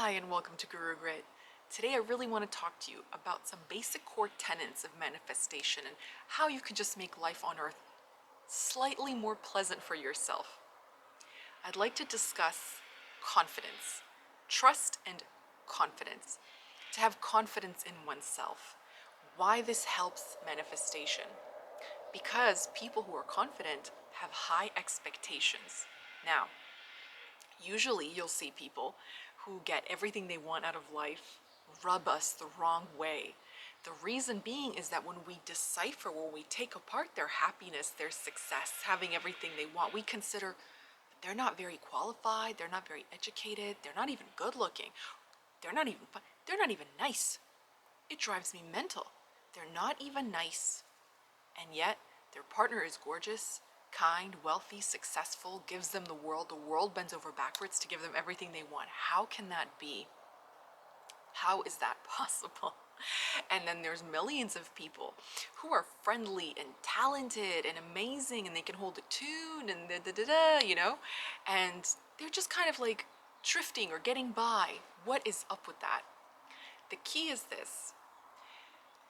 Hi, and welcome to Guru Grit. Today I really want to talk to you about some basic core tenets of manifestation and how you can just make life on earth slightly more pleasant for yourself. I'd like to discuss confidence, trust and confidence. To have confidence in oneself. Why this helps manifestation. Because people who are confident have high expectations. Now, usually you'll see people who get everything they want out of life rub us the wrong way. The reason being is that when we decipher, when we take apart their happiness, their success, having everything they want, we consider they're not very qualified, they're not very educated, they're not even good looking, they're not even nice. It drives me mental. They're not even nice. And yet, their partner is gorgeous, kind, wealthy, successful, gives them the world. The world bends over backwards to give them everything they want. How can that be? How is that possible? And then there's millions of people who are friendly and talented and amazing and they can hold a tune and and they're just kind of like drifting or getting by. What is up with that? The key is this.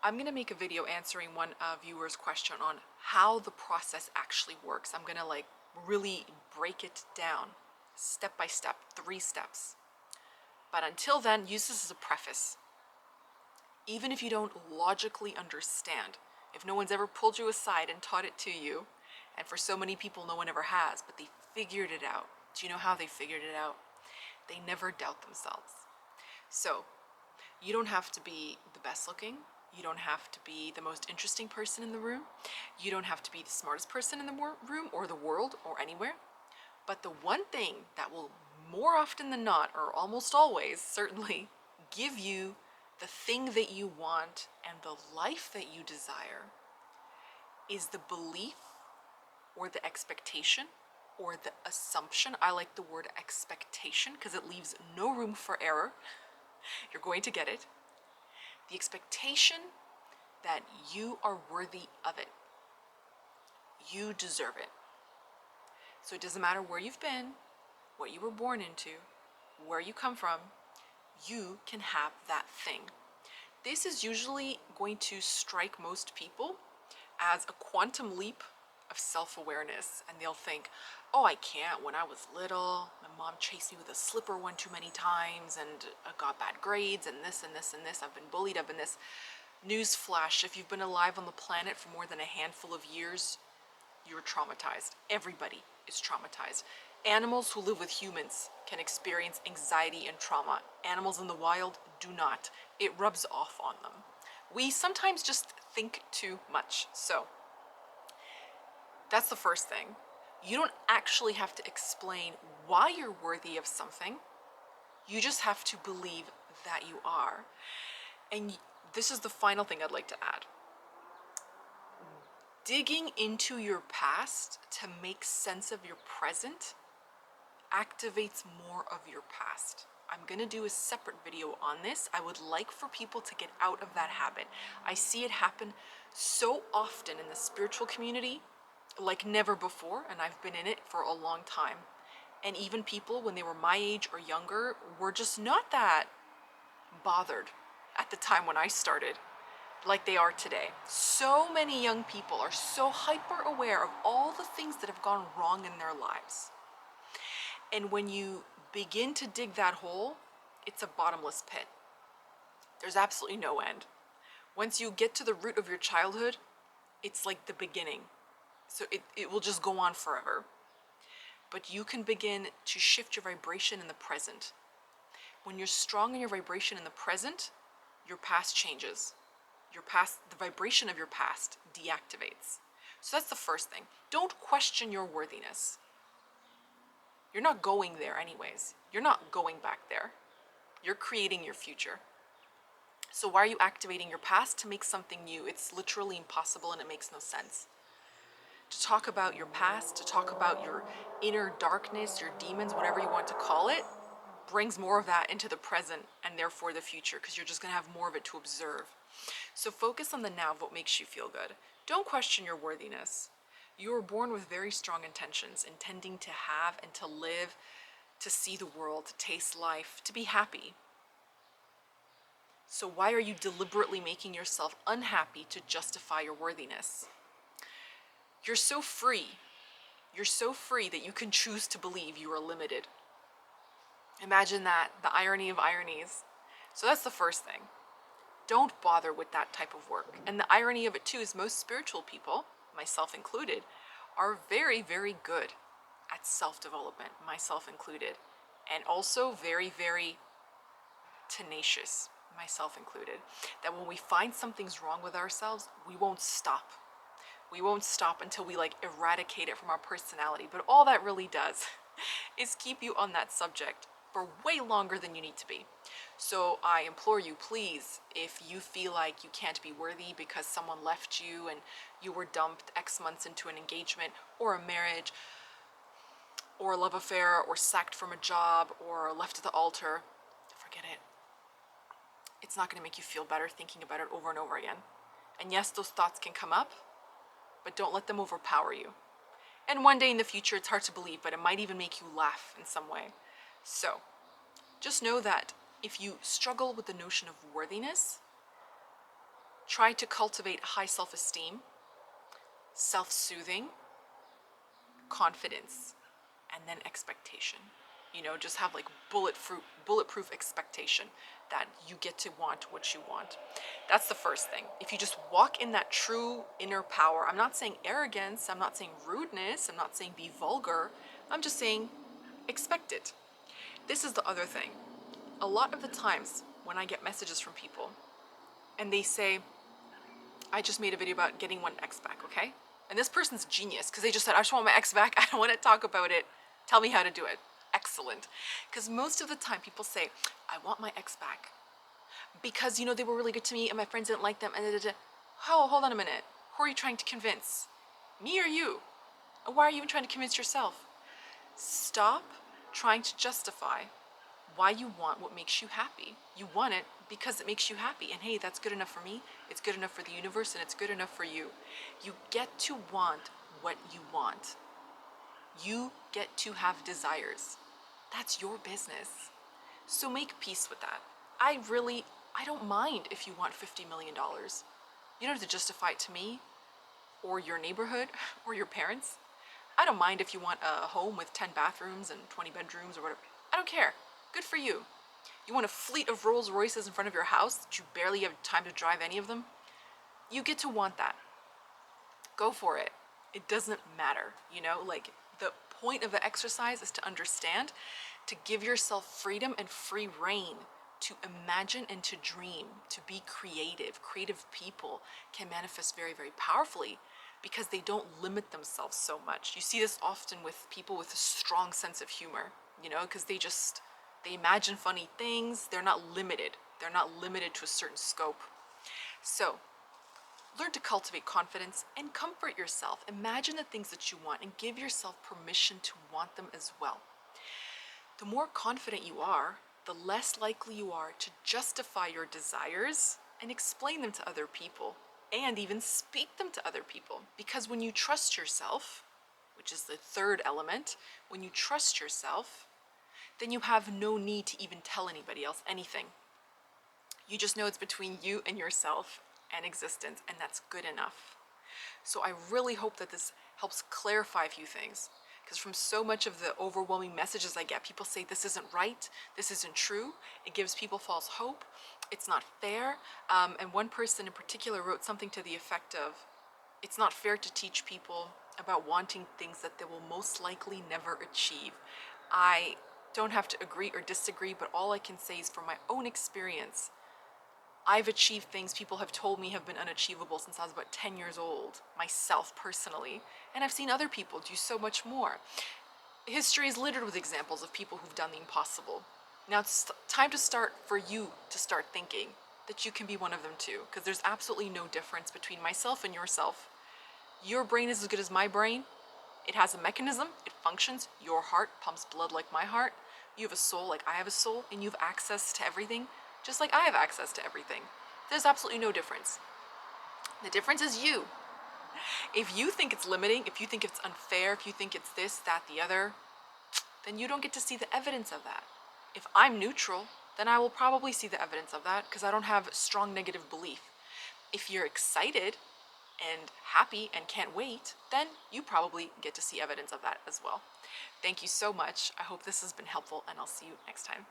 I'm going to make a video answering one viewer's question on how the process actually works. I'm going to like really break it down step by step, 3 steps. But until then, use this as a preface. Even if you don't logically understand, if no one's ever pulled you aside and taught it to you, and for so many people no one ever has, but they figured it out. Do you know how they figured it out? They never doubt themselves. So, you don't have to be the best looking. You don't have to be the most interesting person in the room. You don't have to be the smartest person in the room or the world or anywhere. But the one thing that will more often than not, or almost always, certainly, give you the thing that you want and the life that you desire is the belief or the expectation or the assumption. I like the word expectation because it leaves no room for error. You're going to get it. The expectation that you are worthy of it. You deserve it. So it doesn't matter where you've been, what you were born into, where you come from, you can have that thing. This is usually going to strike most people as a quantum leap of self-awareness, and they'll think, oh, I can't. When I was little, my mom chased me with a slipper one too many times and I got bad grades and this and this and this. I've been bullied, I've been this. Newsflash, if you've been alive on the planet for more than a handful of years, you're traumatized. Everybody is traumatized. Animals who live with humans can experience anxiety and trauma. Animals in the wild do not. It rubs off on them. We sometimes just think too much. So that's the first thing. You don't actually have to explain why you're worthy of something. You just have to believe that you are. And this is the final thing I'd like to add. Digging into your past to make sense of your present activates more of your past. I'm gonna do a separate video on this. I would like for people to get out of that habit. I see it happen so often in the spiritual community, like never before, and I've been in it for a long time. And even people when they were my age or younger were just not that bothered at the time when I started like they are today. So many young people are so hyper aware of all the things that have gone wrong in their lives. And when you begin to dig that hole, it's a bottomless pit. There's absolutely no end. Once you get to the root of your childhood, it's like the beginning. So it will just go on forever. But you can begin to shift your vibration in the present. When you're strong in your vibration in the present, your past changes. The vibration of your past deactivates. So that's the first thing. Don't question your worthiness. You're not going there anyways. You're not going back there. You're creating your future. So why are you activating your past to make something new? It's literally impossible and it makes no sense. To talk about your past, to talk about your inner darkness, your demons, whatever you want to call it, brings more of that into the present and therefore the future, because you're just going to have more of it to observe. So focus on the now of what makes you feel good. Don't question your worthiness. You were born with very strong intentions, intending to have and to live to see the world, to taste life, to be happy. So why are you deliberately making yourself unhappy to justify your worthiness? You're so free. You're so free that you can choose to believe you are limited. Imagine that, the irony of ironies. So that's the first thing. Don't bother with that type of work. And the irony of it too is most spiritual people, myself included, are very, very good at self-development, myself included. And also very, very tenacious, myself included. That when we find something's wrong with ourselves, we won't stop. We won't stop until we eradicate it from our personality. But all that really does is keep you on that subject for way longer than you need to be. So I implore you, please, if you feel like you can't be worthy because someone left you and you were dumped X months into an engagement or a marriage or a love affair or sacked from a job or left at the altar, forget it. It's not going to make you feel better thinking about it over and over again. And yes, those thoughts can come up, but don't let them overpower you. And one day in the future, it's hard to believe, but it might even make you laugh in some way. So just know that if you struggle with the notion of worthiness, try to cultivate high self-esteem, self-soothing, confidence, and then expectation. Just have bulletproof expectation that you get to want what you want. That's the first thing. If you just walk in that true inner power, I'm not saying arrogance, I'm not saying rudeness, I'm not saying be vulgar, I'm just saying expect it. This is the other thing. A lot of the times when I get messages from people and they say, I just made a video about getting one ex back, okay? And this person's genius because they just said, I just want my ex back. I don't want to talk about it. Tell me how to do it. Excellent. Because most of the time people say, I want my ex back because, they were really good to me and my friends didn't like them. Oh, hold on a minute. Who are you trying to convince? Me or you? And why are you even trying to convince yourself? Stop trying to justify why you want what makes you happy. You want it because it makes you happy. And hey, that's good enough for me. It's good enough for the universe and it's good enough for you. You get to want what you want. You get to have desires. That's your business. So make peace with that. I don't mind if you want $50 million. You don't have to justify it to me or your neighborhood or your parents. I don't mind if you want a home with 10 bathrooms and 20 bedrooms or whatever. I don't care. Good for you. You want a fleet of Rolls Royces in front of your house that you barely have time to drive any of them? You get to want that. Go for it. It doesn't matter. The point of the exercise is to understand, to give yourself freedom and free reign to imagine and to dream, to be creative. Creative people can manifest very, very powerfully because they don't limit themselves so much. You see this often with people with a strong sense of humor, because they imagine funny things. They're not limited. They're not limited to a certain scope. So learn to cultivate confidence and comfort yourself. Imagine the things that you want and give yourself permission to want them as well. The more confident you are, the less likely you are to justify your desires and explain them to other people and even speak them to other people. Because when you trust yourself, which is the third element, when you trust yourself, then you have no need to even tell anybody else anything. You just know it's between you and yourself and existence, and that's good enough. So I really hope that this helps clarify a few things, because from so much of the overwhelming messages I get, people say this isn't right, this isn't true, it gives people false hope, it's not fair, and one person in particular wrote something to the effect of, it's not fair to teach people about wanting things that they will most likely never achieve. I don't have to agree or disagree, but all I can say is from my own experience, I've achieved things people have told me have been unachievable since I was about 10 years old, myself personally, and I've seen other people do so much more. History is littered with examples of people who've done the impossible. Now it's time to start for you to start thinking that you can be one of them too, because there's absolutely no difference between myself and yourself. Your brain is as good as my brain. It has a mechanism, it functions, your heart pumps blood like my heart, you have a soul like I have a soul, and you have access to everything just like I have access to everything. There's absolutely no difference. The difference is you. If you think it's limiting, if you think it's unfair, if you think it's this, that, the other, then you don't get to see the evidence of that. If I'm neutral, then I will probably see the evidence of that because I don't have strong negative belief. If you're excited and happy and can't wait, then you probably get to see evidence of that as well. Thank you so much. I hope this has been helpful, and I'll see you next time.